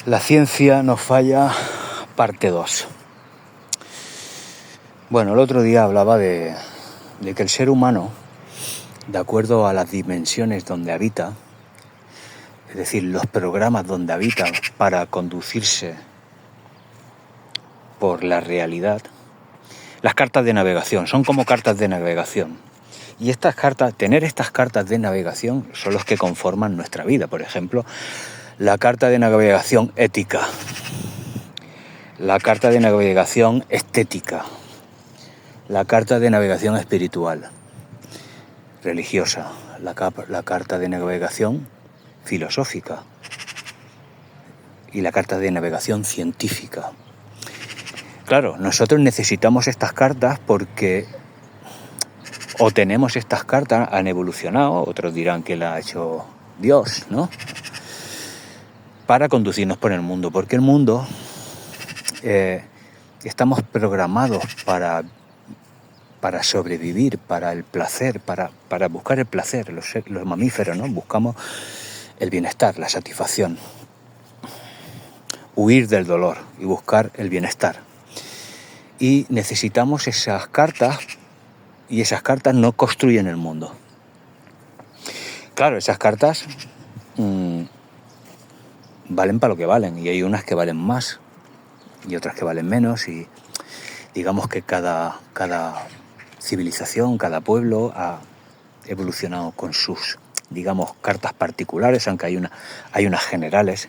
La ciencia nos falla, parte 2. Bueno, el otro día hablaba de que el ser humano, de acuerdo a las dimensiones donde habita, es decir, los programas donde habita para conducirse por la realidad, las cartas de navegación, son como cartas de navegación. Y estas cartas, tener estas cartas de navegación son los que conforman nuestra vida. Por ejemplo, la carta de navegación ética, la carta de navegación estética, la carta de navegación espiritual, religiosa, la carta de navegación filosófica y la carta de navegación científica. Claro, nosotros necesitamos estas cartas porque o tenemos estas cartas, han evolucionado, otros dirán que la ha hecho Dios, ¿no? Para conducirnos por el mundo, porque el mundo estamos programados para sobrevivir, para el placer, para buscar el placer. Los mamíferos, ¿no? Buscamos el bienestar, la satisfacción, huir del dolor y buscar el bienestar. Y necesitamos esas cartas, y esas cartas no construyen el mundo. Claro, esas cartas valen para lo que valen, y hay unas que valen más y otras que valen menos, y digamos que cada civilización, cada pueblo ha evolucionado con sus, digamos, cartas particulares, aunque hay unas generales.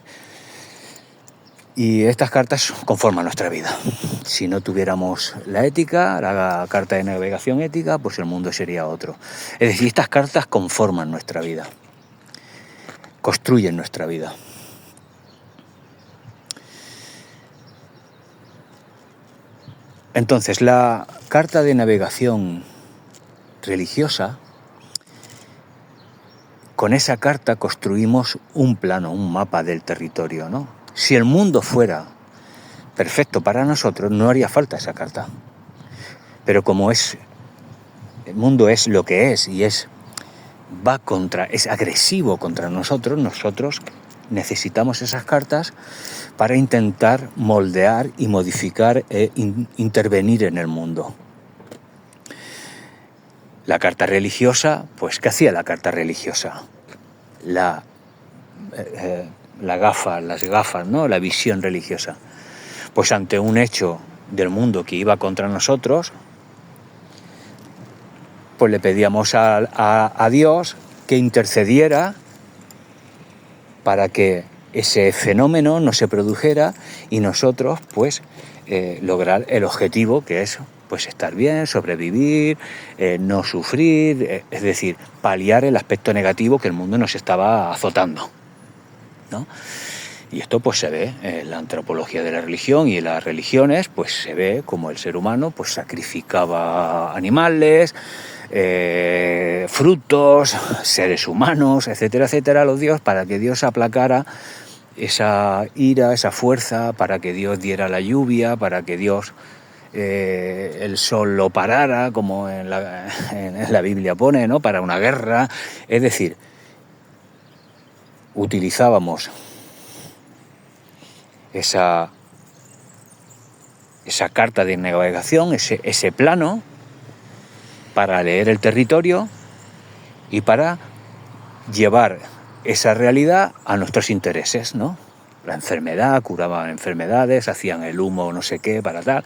Y estas cartas conforman nuestra vida. Si no tuviéramos la ética, la carta de navegación ética, pues el mundo sería otro. Es decir, estas cartas conforman nuestra vida, construyen nuestra vida. Entonces, la carta de navegación religiosa, con esa carta construimos un plano, un mapa del territorio, ¿no? Si el mundo fuera perfecto para nosotros, no haría falta esa carta. Pero como el mundo es lo que es y es agresivo contra nosotros necesitamos esas cartas para intentar moldear y modificar e intervenir en el mundo. La carta religiosa, pues ¿qué hacía la carta religiosa? Las gafas, ¿no? La visión religiosa. Pues ante un hecho del mundo que iba contra nosotros, pues le pedíamos a Dios que intercediera para que ese fenómeno no se produjera y nosotros, pues, lograr el objetivo, que es, pues, estar bien, sobrevivir, no sufrir, es decir, paliar el aspecto negativo que el mundo nos estaba azotando, ¿no? Y esto pues se ve en la antropología de la religión y en las religiones, pues se ve como el ser humano pues sacrificaba animales, frutos, seres humanos, etcétera, etcétera, a los dioses, para que Dios aplacara esa ira, esa fuerza, para que Dios diera la lluvia, para que Dios el sol lo parara, como en la Biblia pone, ¿no? Para una guerra. Es decir, utilizábamos esa carta de navegación, ese plano, para leer el territorio y para llevar esa realidad a nuestros intereses, ¿no? La enfermedad, curaban enfermedades, hacían el humo no sé qué para tal.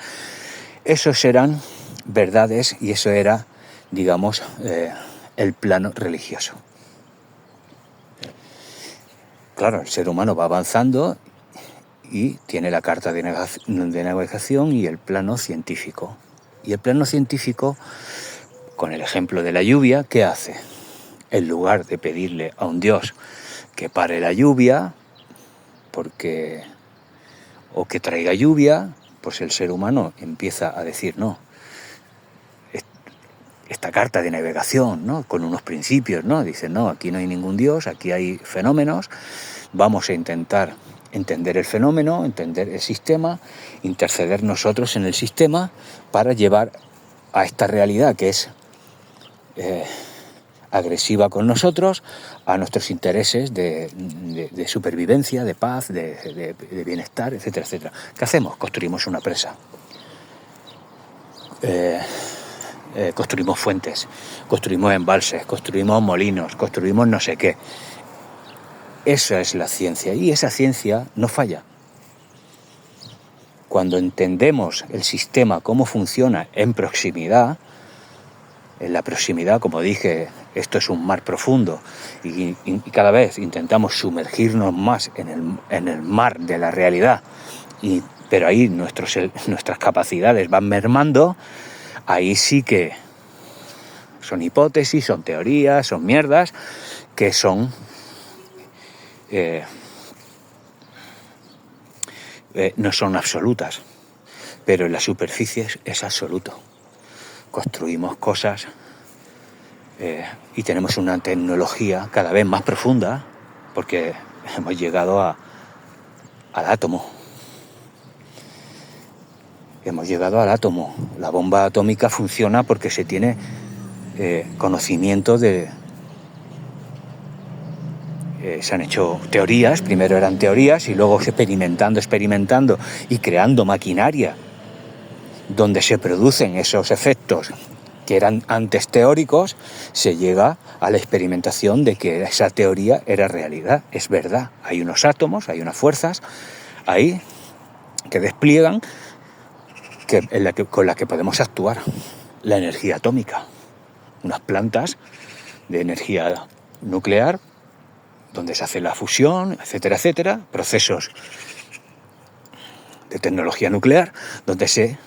Esos eran verdades y eso era, digamos, el plano religioso. Claro, el ser humano va avanzando y tiene la carta de navegación y el plano científico. Y el plano científico, con el ejemplo de la lluvia, ¿qué hace? En lugar de pedirle a un Dios que pare la lluvia, o que traiga lluvia, pues el ser humano empieza a decir, no, esta carta de navegación, ¿no? Con unos principios, ¿no? Dice, no, aquí no hay ningún Dios, aquí hay fenómenos, vamos a intentar entender el fenómeno, entender el sistema, interceder nosotros en el sistema para llevar a esta realidad que es agresiva con nosotros, a nuestros intereses de supervivencia, de paz, de bienestar, etcétera, etcétera. ¿Qué hacemos? Construimos una presa. Construimos fuentes, construimos embalses, construimos molinos, construimos no sé qué. Esa es la ciencia, y esa ciencia no falla. Cuando entendemos el sistema, cómo funciona en la proximidad, como dije, esto es un mar profundo, y cada vez intentamos sumergirnos más en el mar de la realidad, pero ahí nuestras capacidades van mermando. Ahí sí que son hipótesis, son teorías, son mierdas, que son no son absolutas, pero en la superficie es absoluto. Construimos cosas y tenemos una tecnología cada vez más profunda, porque hemos llegado al átomo. Hemos llegado al átomo. La bomba atómica funciona porque se tiene conocimiento de... se han hecho teorías, primero eran teorías y luego experimentando y creando maquinaria donde se producen esos efectos que eran antes teóricos, se llega a la experimentación de que esa teoría era realidad, es verdad. Hay unos átomos, hay unas fuerzas ahí que despliegan con la que podemos actuar. La energía atómica, unas plantas de energía nuclear donde se hace la fusión, etcétera, etcétera, procesos de tecnología nuclear donde se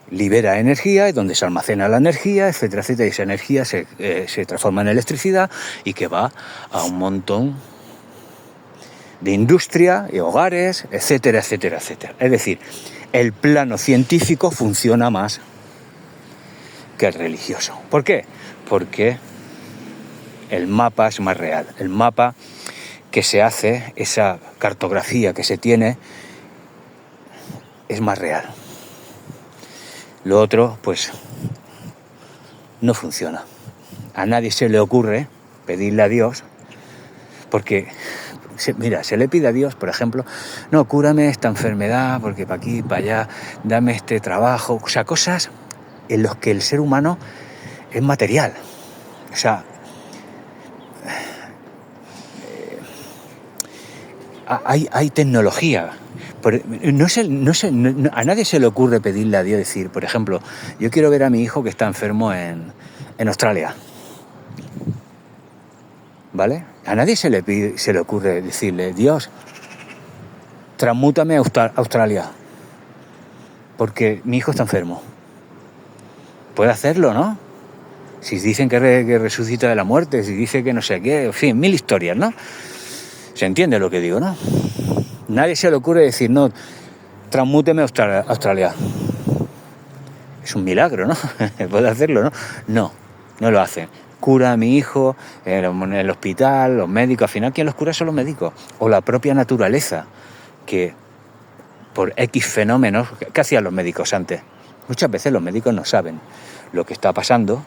libera energía y donde se almacena la energía, etcétera, etcétera, y esa energía se transforma en electricidad y que va a un montón de industria y hogares, etcétera, etcétera, etcétera. Es decir, el plano científico funciona más que el religioso. ¿Por qué? Porque el mapa es más real. El mapa que se hace, esa cartografía que se tiene, es más real. Lo otro, pues, no funciona. A nadie se le ocurre pedirle a Dios, porque, mira, se le pide a Dios, por ejemplo, no, cúrame esta enfermedad, porque para aquí, para allá, dame este trabajo, o sea, cosas en las que el ser humano es material. O sea, hay tecnología. A nadie se le ocurre pedirle a Dios, decir, por ejemplo, yo quiero ver a mi hijo que está enfermo en Australia, ¿vale? A nadie se le ocurre decirle, Dios, transmútame a Australia, porque mi hijo está enfermo. Puede hacerlo, ¿no? Si dicen que resucita de la muerte, si dice que no sé qué, en fin, mil historias, ¿no? Se entiende lo que digo, ¿no? Nadie se le ocurre decir, no, transmúteme a Australia. Es un milagro, ¿no? Puede hacerlo, ¿no? No lo hacen. Cura a mi hijo en el hospital, los médicos. Al final, ¿quién los cura? Son los médicos. O la propia naturaleza, que por X fenómenos... ¿Qué hacían los médicos antes? Muchas veces los médicos no saben lo que está pasando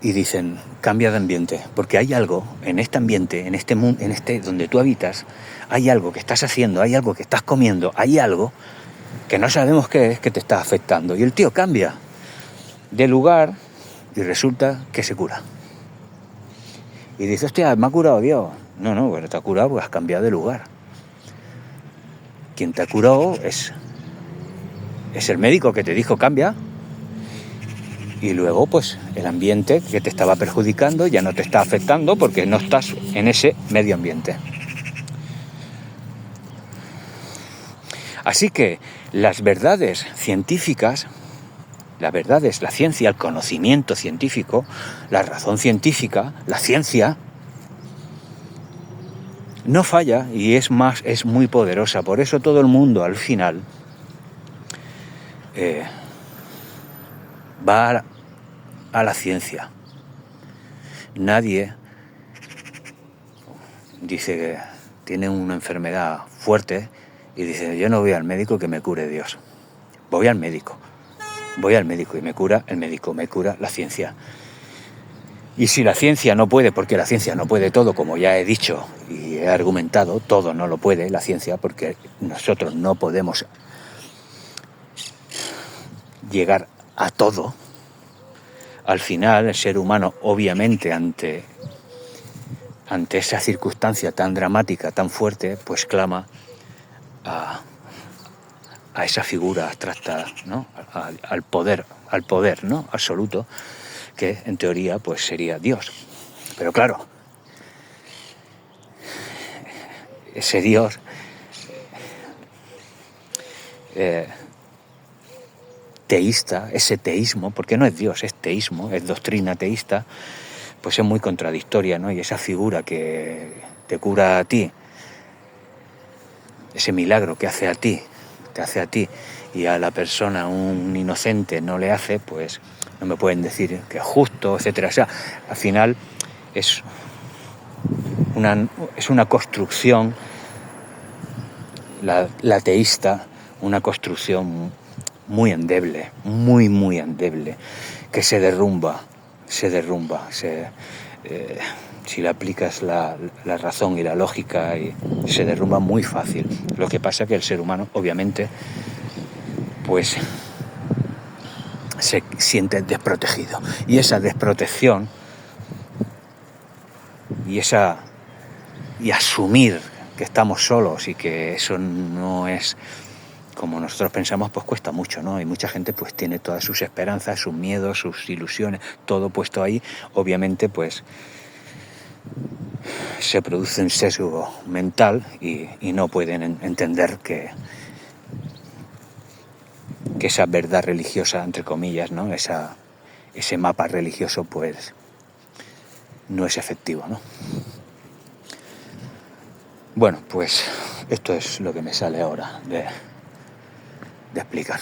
y dicen, cambia de ambiente, porque hay algo en este ambiente, en este mundo, donde tú habitas, hay algo que estás haciendo, hay algo que estás comiendo, hay algo que no sabemos qué es, que te está afectando. Y el tío cambia de lugar y resulta que se cura. Y dice, hostia, me ha curado Dios. No, bueno, te ha curado porque has cambiado de lugar. Quien te ha curado es el médico que te dijo cambia. Y luego, pues, el ambiente que te estaba perjudicando ya no te está afectando porque no estás en ese medio ambiente. Así que las verdades científicas, la ciencia, el conocimiento científico, la razón científica, la ciencia, no falla y es muy poderosa. Por eso todo el mundo al final va a la ciencia. Nadie dice que tiene una enfermedad fuerte y dice, yo no voy al médico, que me cure Dios. Voy al médico. voy al médico y me cura el médico, me cura la ciencia. Y si la ciencia no puede, porque la ciencia no puede todo, como ya he dicho y he argumentado, todo no lo puede la ciencia, porque nosotros no podemos llegar a todo. Al final, el ser humano, obviamente, ante esa circunstancia tan dramática, tan fuerte, pues clama a esa figura abstracta, ¿no? Al poder, ¿no? Absoluto, que en teoría pues sería Dios. Pero claro, ese Dios teísta, ese teísmo, porque no es Dios, es teísmo, es doctrina teísta, pues es muy contradictoria, ¿no? Y esa figura que te cura a ti, ese milagro que hace a ti, te hace a ti, y a la persona, un inocente, no le hace, pues no me pueden decir que es justo, etcétera. O sea, al final es una construcción, la teísta, una construcción muy endeble, muy endeble, que se derrumba. Si le aplicas la razón y la lógica, se derrumba muy fácil. Lo que pasa es que el ser humano, obviamente, pues se siente desprotegido. Y esa desprotección y asumir que estamos solos y que eso no es como nosotros pensamos, pues cuesta mucho, ¿no? Y mucha gente pues tiene todas sus esperanzas, sus miedos, sus ilusiones, todo puesto ahí. Obviamente pues se produce un sesgo mental y no pueden entender que esa verdad religiosa, entre comillas, ¿no? Ese mapa religioso pues no es efectivo, ¿no? Bueno, pues esto es lo que me sale ahora de explicar.